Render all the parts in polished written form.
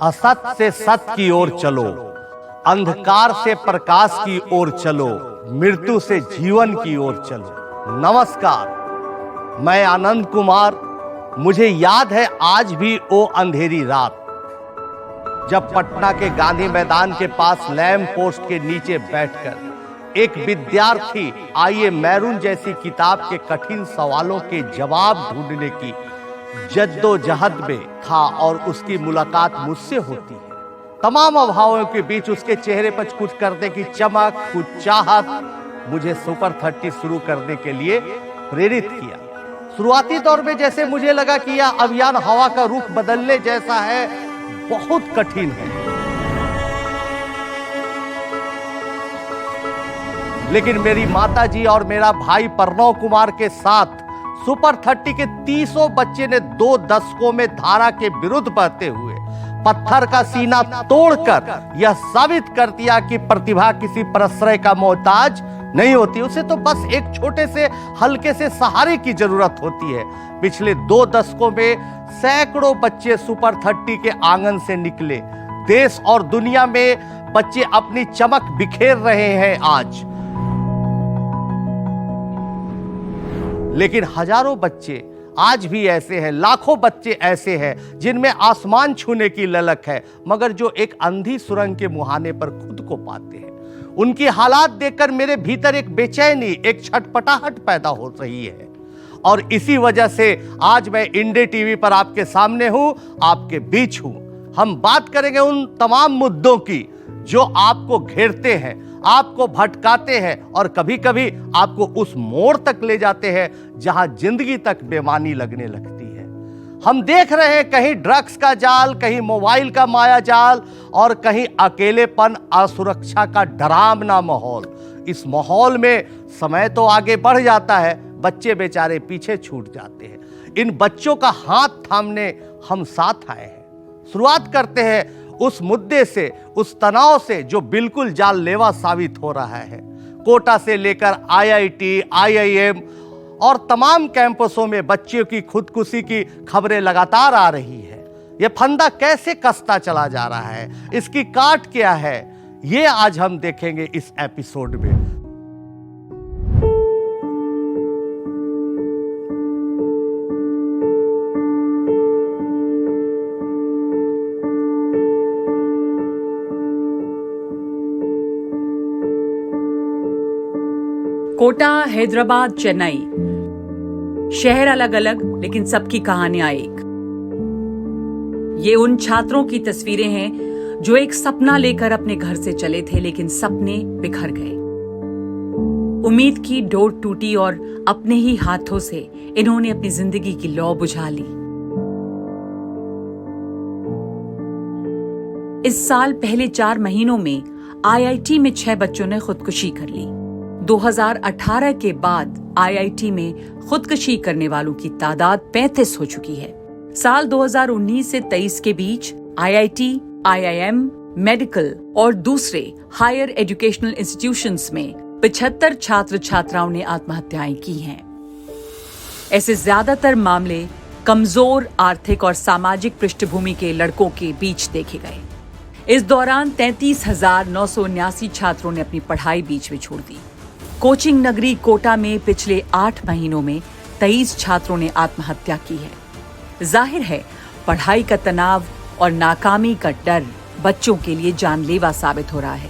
असत से सत की ओर चलो, अंधकार से प्रकाश की ओर चलो, मृत्यु से जीवन की ओर चलो। नमस्कार, मैं आनंद कुमार। मुझे याद है आज भी वो अंधेरी रात, जब पटना के गांधी मैदान के पास लैंप पोस्ट के नीचे बैठकर एक विद्यार्थी आइए मैरून जैसी किताब के कठिन सवालों के जवाब ढूंढने की जद्दोजहद में था और उसकी मुलाकात मुझसे होती है। तमाम अभावों के बीच उसके चेहरे पर कुछ करने की चमक, कुछ चाहत मुझे सुपर 30 शुरू करने के लिए प्रेरित किया। शुरुआती दौर में जैसे मुझे लगा कि यह अभियान हवा का रुख बदलने जैसा है, बहुत कठिन है, लेकिन मेरी माताजी और मेरा भाई प्रणव कुमार के साथ सुपर 30 के 30 बच्चे ने 2 दशकों में धारा के विरुद्ध बहते हुए पत्थर का सीना तोड़कर यह साबित कर दिया कि प्रतिभा किसी प्रश्रय का मोहताज नहीं होती, उसे तो बस एक छोटे से हल्के से सहारे की जरूरत होती है। पिछले 2 दशकों में सैकड़ों बच्चे सुपर 30 के आंगन से निकले। देश और दुनिया में बच्चे अपनी चमक बिखेर रहे हैं आज, लेकिन हजारों बच्चे आज भी ऐसे हैं, लाखों बच्चे ऐसे हैं जिनमें आसमान छूने की ललक है, मगर जो एक अंधी सुरंग के मुहाने पर खुद को पाते हैं। उनकी हालात देखकर मेरे भीतर एक बेचैनी, एक छटपटाहट पैदा हो रही है, और इसी वजह से आज मैं इंडे टीवी पर आपके सामने हूं, आपके बीच हूं। हम बात करेंगे उन तमाम मुद्दों की जो आपको घेरते हैं, आपको भटकाते हैं और कभी कभी आपको उस मोड़ तक ले जाते हैं जहां जिंदगी तक बेमानी लगने लगती है। हम देख रहे हैं कहीं ड्रग्स का जाल, कहीं मोबाइल का माया जाल और कहीं अकेलेपन, असुरक्षा का डरावना माहौल। इस माहौल में समय तो आगे बढ़ जाता है, बच्चे बेचारे पीछे छूट जाते हैं। इन बच्चों का हाथ थामने हम साथ आए हैं। शुरुआत करते हैं उस मुद्दे से, उस तनाव से जो बिल्कुल जानलेवा साबित हो रहा है। कोटा से लेकर IIT, IIM और तमाम कैंपसों में बच्चियों की खुदकुशी की खबरें लगातार आ रही है। यह फंदा कैसे कसता चला जा रहा है, इसकी काट क्या है, ये आज हम देखेंगे इस एपिसोड में। कोटा, हैदराबाद, चेन्नई, शहर अलग अलग लेकिन सबकी कहानियां एक। ये उन छात्रों की तस्वीरें हैं जो एक सपना लेकर अपने घर से चले थे, लेकिन सपने बिखर गए। उम्मीद की डोर टूटी और अपने ही हाथों से इन्होंने अपनी जिंदगी की लौ बुझा ली। इस साल पहले 4 महीनों में IIT में 6 बच्चों ने खुदकुशी कर ली। 2018 के बाद IIT में खुदकुशी करने वालों की तादाद 35 हो चुकी है। साल 2019 से 23 के बीच IIT, IIM, मेडिकल और दूसरे हायर एजुकेशनल इंस्टीट्यूशंस में 75 छात्र छात्राओं ने आत्महत्याएं की हैं। ऐसे ज्यादातर मामले कमजोर आर्थिक और सामाजिक पृष्ठभूमि के लड़कों के बीच देखे गए। इस दौरान 33,979 छात्रों ने अपनी पढ़ाई बीच में छोड़ दी। कोचिंग नगरी कोटा में पिछले 8 महीनों में 23 छात्रों ने आत्महत्या की है। जाहिर है पढ़ाई का तनाव और नाकामी का डर बच्चों के लिए जानलेवा साबित हो रहा है।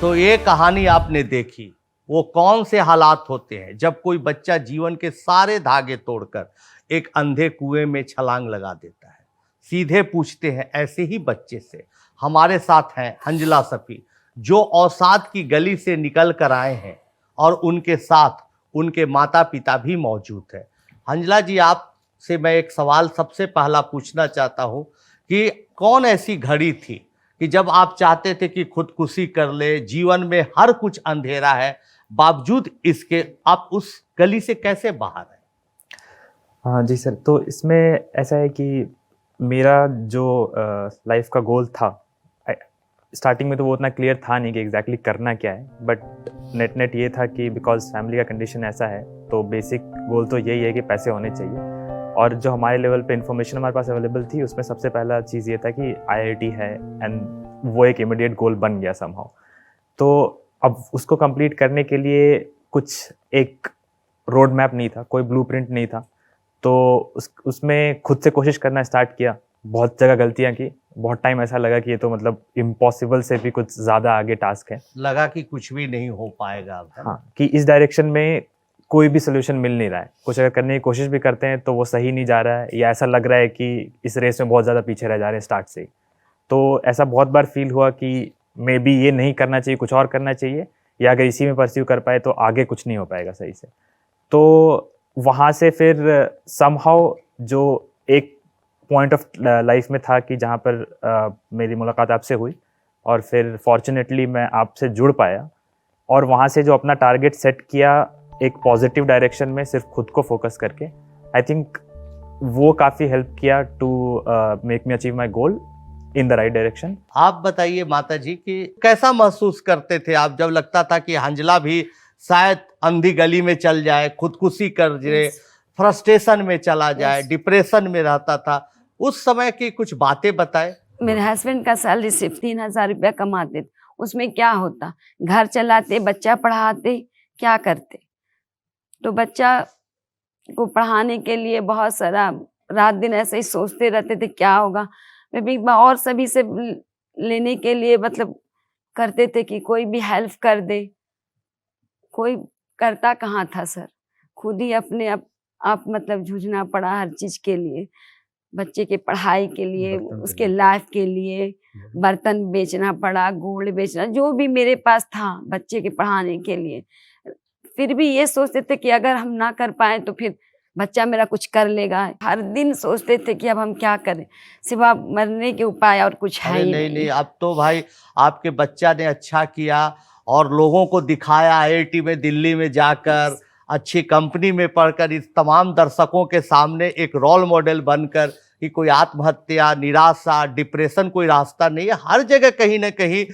तो ये कहानी आपने देखी, वो कौन से हालात होते हैं जब कोई बच्चा जीवन के सारे धागे तोड़कर एक अंधे कुएं में छलांग लगा देता है। सीधे पूछते हैं ऐसे ही बच्चे से। हमारे साथ हैं हंजला सफी, जो औसाद की गली से निकल कर आए हैं, और उनके साथ उनके माता पिता भी मौजूद हैं। हंजला जी, आपसे मैं एक सवाल सबसे पहला पूछना चाहता हूँ कि कौन ऐसी घड़ी थी कि जब आप चाहते थे कि खुदकुशी कर ले, जीवन में हर कुछ अंधेरा है, बावजूद इसके आप उस गली से कैसे बाहर आए? हाँ जी सर, तो इसमें ऐसा है कि मेरा जो लाइफ का गोल था, स्टार्टिंग में तो वो उतना क्लियर था नहीं कि एग्जैक्टली करना क्या है, बट नेट ये था कि बिकॉज फैमिली का कंडीशन ऐसा है तो बेसिक गोल तो यही है कि पैसे होने चाहिए। और जो हमारे लेवल पे इन्फॉर्मेशन हमारे पास अवेलेबल थी उसमें सबसे पहला चीज़ ये था कि IIT है, एंड वो एक इमीडिएट गोल बन गया समहाउ। तो अब उसको कंप्लीट करने के लिए कुछ एक रोड मैप नहीं था, कोई ब्लूप्रिंट नहीं था, तो उसमें खुद से कोशिश करना स्टार्ट किया। बहुत जगह गलतियां की, बहुत टाइम ऐसा लगा कि ये तो मतलब इम्पॉसिबल से भी कुछ ज़्यादा आगे टास्क है, लगा कि कुछ भी नहीं हो पाएगा अब, है ना? हाँ, कि इस डायरेक्शन में कोई भी सोल्यूशन मिल नहीं रहा है। कुछ अगर करने की कोशिश भी करते हैं तो वो सही नहीं जा रहा है, या ऐसा लग रहा है कि इस रेस में बहुत ज़्यादा पीछे रह जा रहे हैं स्टार्ट से ही। तो ऐसा बहुत बार फील हुआ कि मे बी ये नहीं करना चाहिए, कुछ और करना चाहिए, या अगर इसी में परस्यू कर पाए तो आगे कुछ नहीं हो पाएगा सही से। तो वहाँ से फिर समहाउ जो एक पॉइंट ऑफ लाइफ में था कि जहाँ पर मेरी मुलाकात आपसे हुई, और फिर फॉर्चुनेटली मैं आपसे जुड़ पाया, और वहाँ से जो अपना टारगेट सेट किया एक पॉजिटिव डायरेक्शन में सिर्फ खुद को फोकस करके, आई थिंक वो काफ़ी हेल्प किया to make me achieve my goal in the right direction. आप बताइए माता जी कि कैसा महसूस करते थे आप जब लगता था कि हंजला भी शायद अंधी गली में चल जाए, खुदकुशी कर जाए, फ्रस्ट्रेशन में चला जाए, डिप्रेशन में रहता था, उस समय की कुछ बातें बताए। मेरे हस्बैंड का सैलरी सिर्फ 3,000 रुपया कमाते थे, उसमें क्या होता, घर चलाते, बच्चा पढ़ाते, क्या करते। तो बच्चा को पढ़ाने के लिए बहुत सारा रात दिन ऐसे ही सोचते रहते थे क्या होगा। मैं भी और सभी से लेने के लिए मतलब करते थे कि कोई भी हेल्प कर दे, कोई करता कहाँ था सर। खुद ही अपने आप मतलब जूझना पड़ा हर चीज के लिए, बच्चे के पढ़ाई के लिए, उसके लाइफ के लिए, बर्तन बेचना पड़ा, गोल्ड बेचना, जो भी मेरे पास था बच्चे के पढ़ाने के लिए। फिर भी ये सोचते थे कि अगर हम ना कर पाए तो फिर बच्चा मेरा कुछ कर लेगा। हर दिन सोचते थे कि अब हम क्या करें, सिवा मरने के उपाय और कुछ है ही नहीं, अब तो भाई आपके बच्चा ने अच्छा किया और लोगों को दिखाया, IIT में दिल्ली में जाकर, अच्छी कंपनी में पढ़कर, इस तमाम दर्शकों के सामने एक रोल मॉडल बनकर कि कोई आत्महत्या, निराशा, डिप्रेशन कोई रास्ता नहीं है, हर जगह कहीं ना कहीं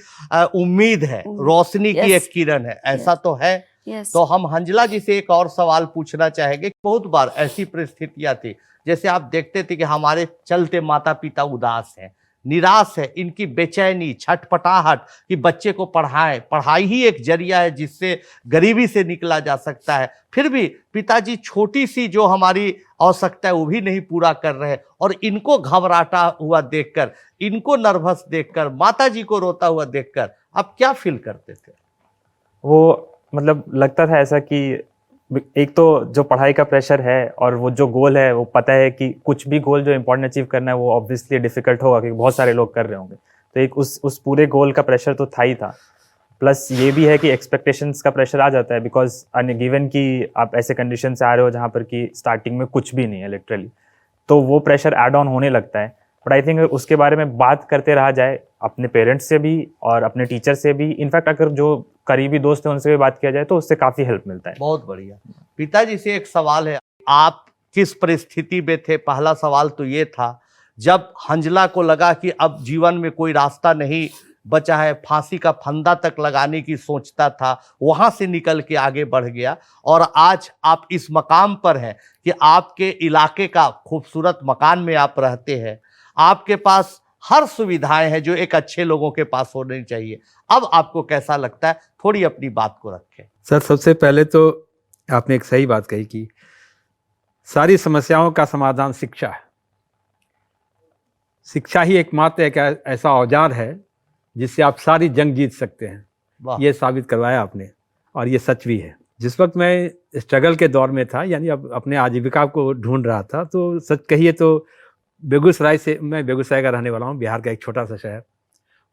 उम्मीद है, रोशनी की एक किरण है, ऐसा तो है। तो हम हंजला जी से एक और सवाल पूछना चाहेंगे। बहुत बार ऐसी परिस्थितियां थी, जैसे आप देखते थे कि हमारे चलते माता पिता उदास हैं, निराश है, इनकी बेचैनी, छटपटाहट कि बच्चे को पढ़ाएं, पढ़ाई ही एक जरिया है जिससे गरीबी से निकला जा सकता है, फिर भी पिताजी छोटी सी जो हमारी आवश्यकता है वो भी नहीं पूरा कर रहे, और इनको घबराता हुआ देखकर, इनको नर्वस देखकर, माता जी को रोता हुआ देखकर आप क्या फील करते थे? वो मतलब लगता था ऐसा कि एक तो जो पढ़ाई का प्रेशर है और वो जो गोल है, वो पता है कि कुछ भी गोल जो इम्पोर्टेंट अचीव करना है वो ऑब्वियसली डिफिकल्ट होगा क्योंकि बहुत सारे लोग कर रहे होंगे। तो एक उस पूरे गोल का प्रेशर तो था ही था, प्लस ये भी है कि एक्सपेक्टेशंस का प्रेशर आ जाता है बिकॉज गिवन कि आप ऐसे कंडीशन से आ रहे हो जहाँ पर कि स्टार्टिंग में कुछ भी नहीं है लिटरली, तो वो प्रेशर ऐड ऑन होने लगता है। बट आई थिंक उसके बारे में बात करते रहा जाए अपने पेरेंट्स से भी और अपने टीचर से भी, इनफैक्ट अगर जो करीबी दोस्त हैं उनसे भी बात किया जाए तो उससे काफ़ी हेल्प मिलता है। बहुत बढ़िया। पिताजी से एक सवाल है, आप किस परिस्थिति में थे? पहला सवाल तो ये था जब हंजला को लगा कि अब जीवन में कोई रास्ता नहीं बचा है, फांसी का फंदा तक लगाने की सोचता था, वहां से निकल के आगे बढ़ गया और आज आप इस मकाम पर हैं कि आपके इलाके का खूबसूरत मकान में आप रहते हैं, आपके पास हर सुविधाएं हैं जो एक अच्छे लोगों के पास होनी चाहिए। अब आपको कैसा लगता है? थोड़ी अपनी बात को रखें। सर, सबसे पहले तो आपने एक सही बात कही कि सारी समस्याओं का समाधान शिक्षा है। शिक्षा ही एकमात्र एक ऐसा औजार है जिससे आप सारी जंग जीत सकते हैं। ये साबित करवाया आपने और ये सच भी है। जिस वक्त मैं स्ट्रगल के दौर में था, यानी अब अपने आजीविका को ढूंढ रहा था, तो सच कहिए तो बेगूसराय से, मैं बेगूसराय का रहने वाला हूँ, बिहार का एक छोटा सा शहर,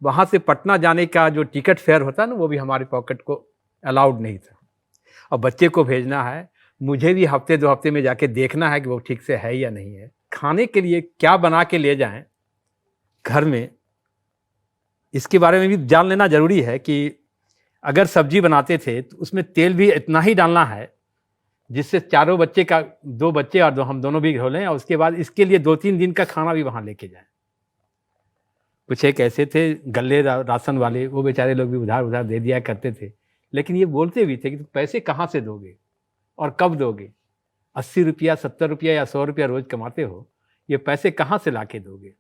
वहाँ से पटना जाने का जो टिकट फेयर होता है ना, वो भी हमारे पॉकेट को अलाउड नहीं था। और बच्चे को भेजना है, मुझे भी हफ्ते 2 हफ्ते में जाके देखना है कि वो ठीक से है या नहीं है। खाने के लिए क्या बना के ले जाएं घर में, इसके बारे में भी जान लेना ज़रूरी है कि अगर सब्जी बनाते थे तो उसमें तेल भी इतना ही डालना है जिससे 4 बच्चे का, 2 बच्चे और हम दोनों भी हो लें, और उसके बाद इसके लिए 2-3 दिन का खाना भी वहाँ लेके जाएं। कुछ एक ऐसे थे गल्ले राशन वाले, वो बेचारे लोग भी उधार उधार दे दिया करते थे, लेकिन ये बोलते भी थे कि तुम पैसे कहाँ से दोगे और कब दोगे? 80 रुपया, 70 रुपया या 100 रुपया रोज कमाते हो, ये पैसे कहाँ से ला के दोगे?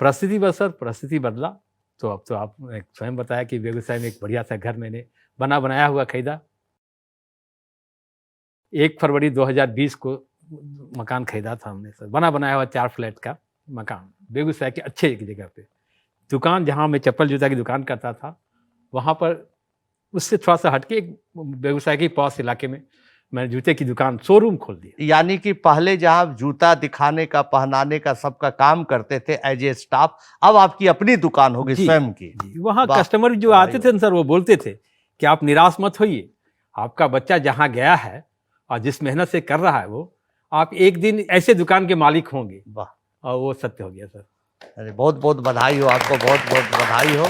परिस्थिति बसर परिस्थिति बदला, तो अब तो आप स्वयं बताया कि बेगूसराय में एक बढ़िया सा घर मैंने बना बनाया हुआ खरीदा। 1 फरवरी 2020 को मकान खरीदा था हमने सर, बना बनाया हुआ 4 फ्लैट का मकान बेगूसराय के अच्छे एक जगह पे। दुकान जहाँ मैं चप्पल जूता की दुकान करता था, वहाँ पर उससे थोड़ा सा हटके एक बेगूसराय के पास इलाके में मैंने जूते की दुकान, शोरूम खोल दिया। यानी कि पहले जहां जूता दिखाने का, पहनाने का सबका काम करते थे एज ए स्टाफ, अब आपकी अपनी दुकान होगी स्वयं की। वहाँ वाह, कस्टमर जो आते थे सर, वो बोलते थे कि आप निराश मत होइए, आपका बच्चा जहाँ गया है और जिस मेहनत से कर रहा है वो, आप एक दिन ऐसे दुकान के मालिक होंगे। वाह, और वो सत्य हो गया सर। अरे बहुत बहुत बधाई हो आपको, बहुत बहुत बधाई हो।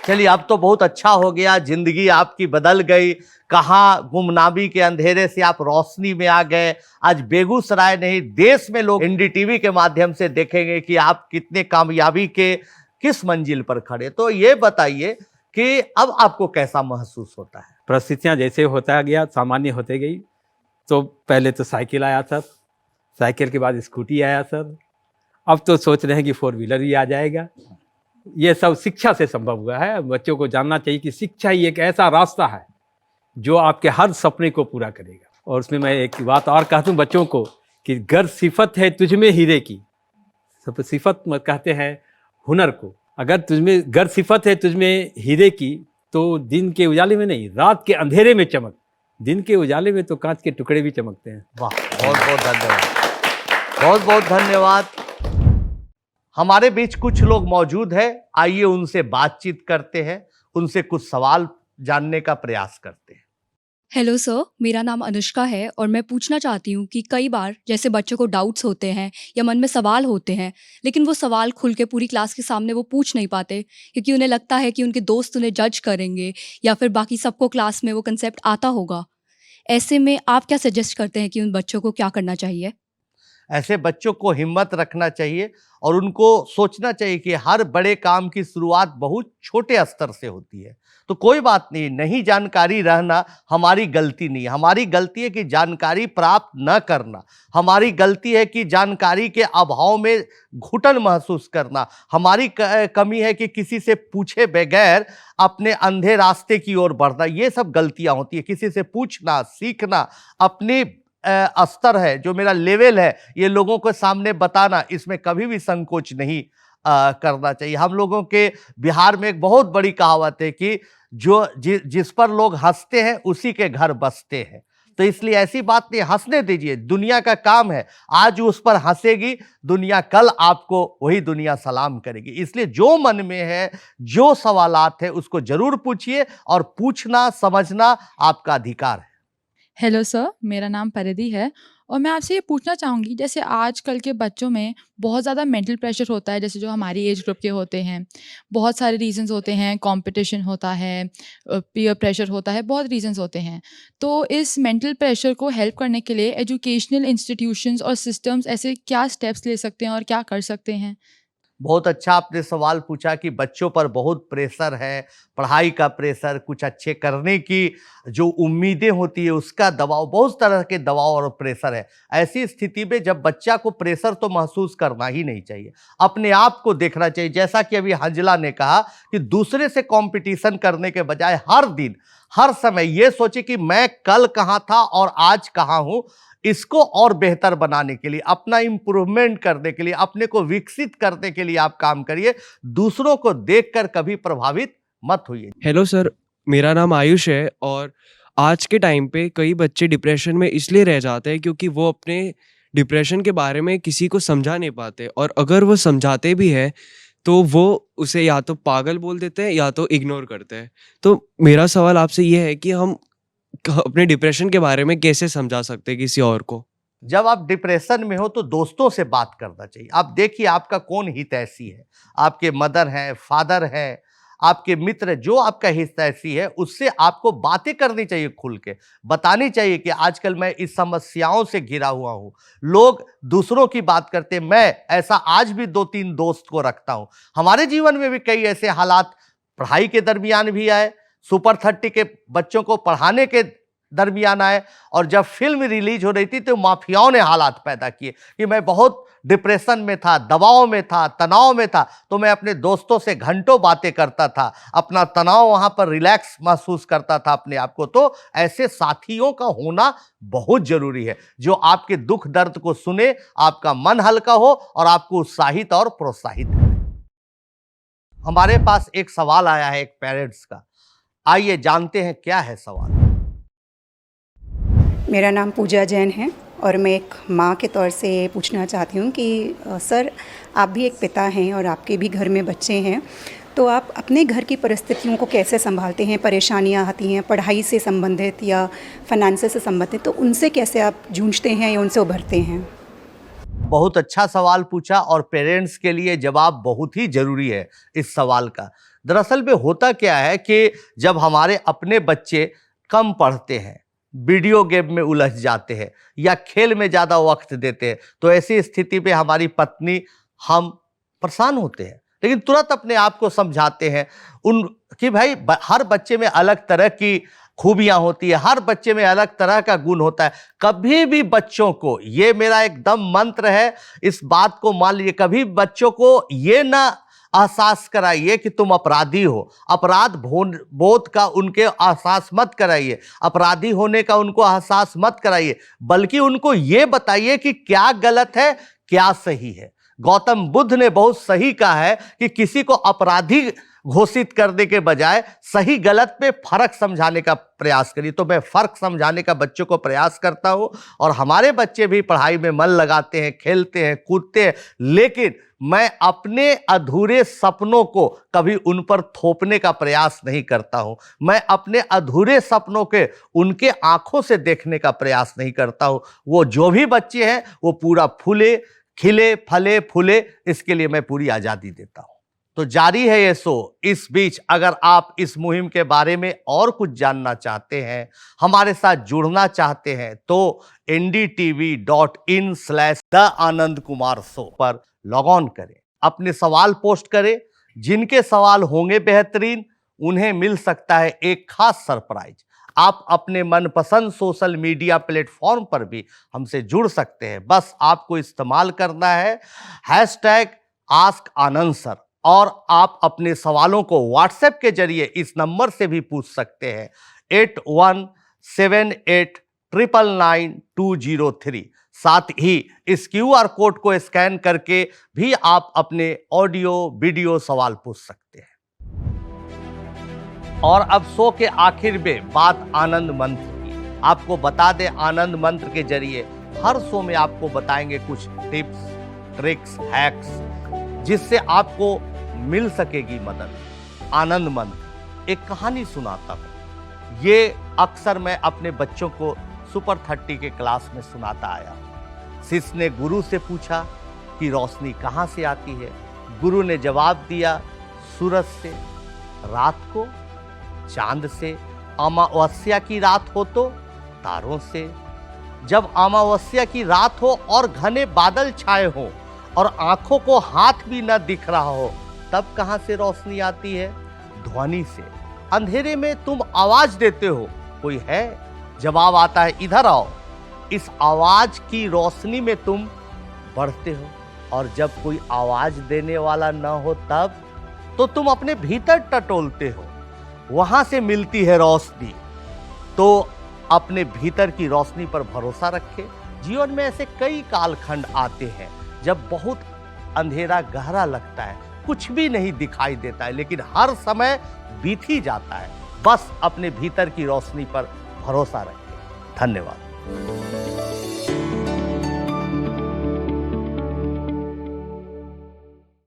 चलिए, अब तो बहुत अच्छा हो गया, जिंदगी आपकी बदल गई। कहाँ गुमनामी के अंधेरे से आप रोशनी में आ गए। आज बेगूसराय नहीं, देश में लोग एनडीटीवी के माध्यम से देखेंगे कि आप कितने कामयाबी के किस मंजिल पर खड़े। तो ये बताइए कि अब आपको कैसा महसूस होता है? परिस्थितियाँ जैसे होता गया, सामान्य होते गई। तो पहले तो साइकिल आया सर, साइकिल के बाद स्कूटी आया सर, अब तो सोच रहे हैं कि 4 व्हीलर ही आ जाएगा। ये सब शिक्षा से संभव हुआ है। बच्चों को जानना चाहिए कि शिक्षा ही एक ऐसा रास्ता है जो आपके हर सपने को पूरा करेगा। और उसमें मैं एक बात और कहता हूँ बच्चों को कि गर सिफत है तुझमें हीरे की, सब सिफत मत कहते हैं हुनर को, अगर तुझमें गर सिफत है तुझमें हीरे की, तो दिन के उजाले में नहीं, रात के अंधेरे में चमक। दिन के उजाले में तो कांच के टुकड़े भी चमकते हैं। वाह, बहुत बहुत धन्यवाद, बहुत बहुत धन्यवाद। हमारे बीच कुछ लोग मौजूद हैं, आइए उनसे बातचीत करते हैं, उनसे कुछ सवाल जानने का प्रयास करते हैं। हेलो सर, मेरा नाम अनुष्का है और मैं पूछना चाहती हूँ कि कई बार जैसे बच्चों को डाउट्स होते हैं या मन में सवाल होते हैं, लेकिन वो सवाल खुल के पूरी क्लास के सामने वो पूछ नहीं पाते क्योंकि उन्हें लगता है कि उनके दोस्त उन्हें जज करेंगे या फिर बाकी सबको क्लास में वो कंसेप्ट आता होगा। ऐसे में आप क्या सजेस्ट करते हैं कि उन बच्चों को क्या करना चाहिए? ऐसे बच्चों को हिम्मत रखना चाहिए और उनको सोचना चाहिए कि हर बड़े काम की शुरुआत बहुत छोटे स्तर से होती है। तो कोई बात नहीं, नहीं जानकारी रहना हमारी गलती नहीं, हमारी गलती है कि जानकारी प्राप्त न करना, हमारी गलती है कि जानकारी के अभाव में घुटन महसूस करना, हमारी कमी है कि किसी से पूछे बगैर अपने अंधे रास्ते की ओर बढ़ना। ये सब गलतियां होती है। किसी से पूछना, सीखना, अपनी स्तर है, जो मेरा लेवल है, ये लोगों के सामने बताना, इसमें कभी भी संकोच नहीं करना चाहिए। हम लोगों के बिहार में एक बहुत बड़ी कहावत है कि जिस पर लोग हंसते हैं उसी के घर बसते हैं। तो इसलिए ऐसी बात नहीं, हंसने दीजिए, दुनिया का काम है। आज उस पर हंसेगी दुनिया, कल आपको वही दुनिया सलाम करेगी। इसलिए जो मन में है, जो सवालात है, उसको जरूर पूछिए और पूछना समझना आपका अधिकार है। हेलो सर, मेरा नाम परिधि है और मैं आपसे ये पूछना चाहूँगी, जैसे आजकल के बच्चों में बहुत ज़्यादा मेंटल प्रेशर होता है, जैसे जो हमारी एज ग्रुप के होते हैं, बहुत सारे रीजंस होते हैं, कंपटीशन होता है, पीयर प्रेशर होता है, बहुत रीजंस होते हैं। तो इस मेंटल प्रेशर को हेल्प करने के लिए एजुकेशनल इंस्टीट्यूशंस और सिस्टम्स ऐसे क्या स्टेप्स ले सकते हैं और क्या कर सकते हैं? बहुत अच्छा आपने सवाल पूछा कि बच्चों पर बहुत प्रेशर है, पढ़ाई का प्रेशर, कुछ अच्छे करने की जो उम्मीदें होती है उसका दबाव, बहुत तरह के दबाव और प्रेशर है। ऐसी स्थिति में जब बच्चा को प्रेशर तो महसूस करना ही नहीं चाहिए, अपने आप को देखना चाहिए। जैसा कि अभी हंजला ने कहा कि दूसरे से कंपटीशन करने के बजाय हर दिन हर समय ये सोचे कि मैं कल कहाँ था और आज कहाँ हूँ। इसको और बेहतर बनाने के लिए, अपना इम्प्रूवमेंट करने के लिए, अपने को विकसित करने के लिए आप काम करिए। दूसरों को देखकर कभी प्रभावित मत होइए। हेलो सर, मेरा नाम आयुष है और आज के टाइम पे कई बच्चे डिप्रेशन में इसलिए रह जाते हैं क्योंकि वो अपने डिप्रेशन के बारे में किसी को समझा नहीं पाते, और अगर वो समझाते भी हैं तो वो उसे या तो पागल बोल देते हैं या तो इग्नोर करते हैं। तो मेरा सवाल आपसे ये है कि हम अपने डिप्रेशन के बारे में कैसे समझा सकते हैं किसी और को? जब आप डिप्रेशन में हो तो दोस्तों से बात करना चाहिए। आप देखिए आपका कौन हितैषी है, आपके मदर हैं, फादर हैं, आपके मित्र, जो आपका हितैषी है, उससे आपको बातें करनी चाहिए, खुल के बतानी चाहिए कि आजकल मैं इस समस्याओं से घिरा हुआ हूं। लोग दूसरों की बात करते, मैं ऐसा आज भी 2-3 दोस्त को रखता हूं। हमारे जीवन में भी कई ऐसे हालात पढ़ाई के दरमियान भी आए, सुपर 30 के बच्चों को पढ़ाने के दरमियान आए, और जब फिल्म रिलीज हो रही थी तो माफियाओं ने हालात पैदा किए कि मैं बहुत डिप्रेशन में था, दबाव में था, तनाव में था, तो मैं अपने दोस्तों से घंटों बातें करता था, अपना तनाव वहां पर रिलैक्स महसूस करता था अपने आप को। तो ऐसे साथियों का होना बहुत जरूरी है, जो आपके दुख दर्द को सुने, आपका मन हल्का हो और आपको उत्साहित और प्रोत्साहित करे। हमारे पास एक सवाल आया है एक पेरेंट्स का, आइए जानते हैं क्या है सवाल। मेरा नाम पूजा जैन है और मैं एक माँ के तौर से पूछना चाहती हूँ कि सर, आप भी एक पिता हैं और आपके भी घर में बच्चे हैं, तो आप अपने घर की परिस्थितियों को कैसे संभालते हैं? परेशानियाँ आती हैं पढ़ाई से संबंधित या फाइनेंस से संबंधित, तो उनसे कैसे आप जूझते हैं या उनसे उभरते हैं? बहुत अच्छा सवाल पूछा, और पेरेंट्स के लिए जवाब बहुत ही जरूरी है इस सवाल का। दरअसल में होता क्या है कि जब हमारे अपने बच्चे कम पढ़ते हैं, वीडियो गेम में उलझ जाते हैं या खेल में ज़्यादा वक्त देते हैं, तो ऐसी स्थिति पे हमारी पत्नी, हम परेशान होते हैं, लेकिन तुरंत अपने आप को समझाते हैं कि भाई हर बच्चे में अलग तरह की खूबियां होती है, हर बच्चे में अलग तरह का गुण होता है। कभी भी बच्चों को, ये मेरा एकदम मंत्र है, इस बात को मान लीजिए, कभी बच्चों को ये ना एहसास कराइए कि तुम अपराधी हो, अपराध बोध का उनके एहसास मत कराइए, अपराधी होने का उनको एहसास मत कराइए, बल्कि उनको ये बताइए कि क्या गलत है क्या सही है। गौतम बुद्ध ने बहुत सही कहा है कि किसी को अपराधी घोषित करने के बजाय सही गलत पे फर्क समझाने का प्रयास करिए। तो मैं फर्क समझाने का बच्चों को प्रयास करता हूं, और हमारे बच्चे भी पढ़ाई में मन लगाते हैं, खेलते हैं, कूदते हैं, लेकिन मैं अपने अधूरे सपनों को कभी उन पर थोपने का प्रयास नहीं करता हूं। मैं अपने अधूरे सपनों के उनके आंखों से देखने का प्रयास नहीं करता हूं। वो जो भी बच्चे हैं वो पूरा फूले, खिले, फले, फूले, इसके लिए मैं पूरी आजादी देता हूं। तो जारी है ये शो। इस बीच अगर आप इस मुहिम के बारे में और कुछ जानना चाहते हैं, हमारे साथ जुड़ना चाहते हैं, तो ndtv.in/द आनंद कुमार शो पर लॉग ऑन करें, अपने सवाल पोस्ट करें। जिनके सवाल होंगे बेहतरीन, उन्हें मिल सकता है एक खास सरप्राइज। आप अपने मनपसंद सोशल मीडिया प्लेटफॉर्म पर भी हमसे जुड़ सकते हैं। बस आपको इस्तेमाल करना है #AskAnandSir, और आप अपने सवालों को व्हाट्सएप के जरिए इस नंबर से भी पूछ सकते हैं 8178999203। साथ ही इस QR कोड को स्कैन करके भी आप अपने ऑडियो वीडियो सवाल पूछ सकते हैं। और अब शो के आखिर में बात आनंद मंत्र की। आपको बता दें, आनंद मंत्र के जरिए हर शो में आपको बताएंगे कुछ टिप्स, ट्रिक्स, हैक्स, जिससे आपको मिल सकेगी मदद। आनंद मंत्र एक कहानी सुनाता हूं। ये अक्सर मैं अपने बच्चों को सुपर 30 के क्लास में सुनाता आया। शिष्य ने गुरु से पूछा कि रोशनी कहाँ से आती है। गुरु ने जवाब दिया, सूरज से, रात को चांद से, अमावस्या की रात हो तो तारों से। जब अमावस्या की रात हो और घने बादल छाए हो और आंखों को हाथ भी न दिख रहा हो, तब कहां से रोशनी आती है? ध्वनि से। अंधेरे में तुम आवाज देते हो, कोई है? जवाब आता है, इधर आओ। इस आवाज की रोशनी में तुम बढ़ते हो, और जब कोई आवाज देने वाला न हो तब तो तुम अपने भीतर टटोलते हो, वहां से मिलती है रोशनी। तो अपने भीतर की रोशनी पर भरोसा रखें। जीवन में ऐसे कई कालखंड आते हैं जब बहुत अंधेरा गहरा लगता है, कुछ भी नहीं दिखाई देता है, लेकिन हर समय बीत ही जाता है। बस अपने भीतर की रोशनी पर भरोसा रखें। धन्यवाद।